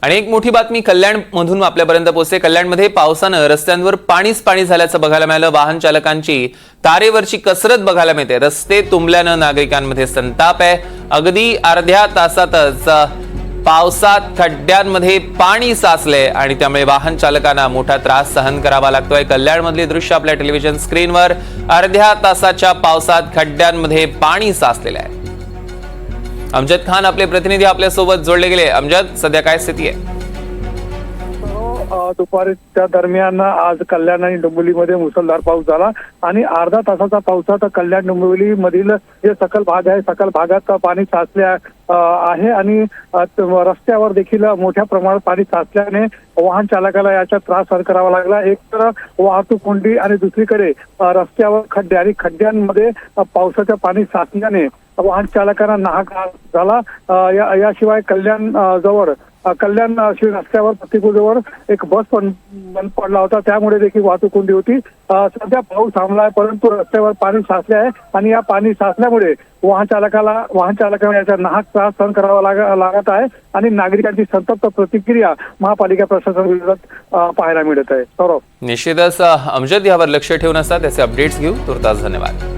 आणि एक मोठी बातमी कल्याण मधून आपल्यापर्यंत पोहोचते। कल्याणमध्ये पावसानं रस्त्यांवर पाणीच पाणी झाल्याचं बघायला मिळालं। वाहन चालकांची तारेवरची कसरत बघायला मिळते। रस्ते तुंबल्यानं नागरिकांमध्ये संताप आहे। अगदी अर्ध्या तासातच पावसात खड्ड्यांमध्ये पाणी साचले आणि त्यामुळे वाहन चालकांना मोठा त्रास सहन करावा लागतोय। कल्याणमधली दृश्य आपल्या टेलिव्हिजन स्क्रीनवर। अर्ध्या तासाच्या पावसात खड्ड्यांमध्ये पाणी साचलेलं आहे। अमजद खान आपले प्रतिनिधी आपल्या सोबत जोडले गेले। अमजद, सध्या काय स्थिती आहे? दुपारीच्या दरम्यान आज कल्याण आणि डोंबिवलीमध्ये मुसळधार पाऊस झाला आणि अर्धा तासाचा पावसात कल्याण डोंबिवली मधील जे सकल भाग आहे, सकल भागात पाणी साचले आहे आणि रस्त्यावर देखील मोठ्या प्रमाणात पाणी साचल्याने वाहन चालकाला याचा त्रास सहन करावा लागला। एक तर वाहतूक कोंडी आणि दुसरीकडे रस्त्यावर खड्डे आणि खड्ड्यांमध्ये पावसाचं पाणी साचल्याने वाहन चालकांना नाहक झाला। याशिवाय कल्याण जवळ कल्याण श्री रस्त्यावर प्रतिकूलजवळ एक बस पण बंद पडला होता, त्यामुळे देखील वाहतूक कोंडी होती। सध्या पाऊस थांबला आहे, परंतु रस्त्यावर पाणी साचले आहे आणि या पाणी साचल्यामुळे वाहन चालकांना याचा नाहक त्रास सहन करावा लागत आहे आणि नागरिकांची संतप्त प्रतिक्रिया महापालिका प्रशासनाविरोधात पाहायला मिळत आहे। सौरभ, निश्चितच अमजद यावर लक्ष ठेवून असतात, त्याचे अपडेट्स घेऊ। तुर्तास धन्यवाद।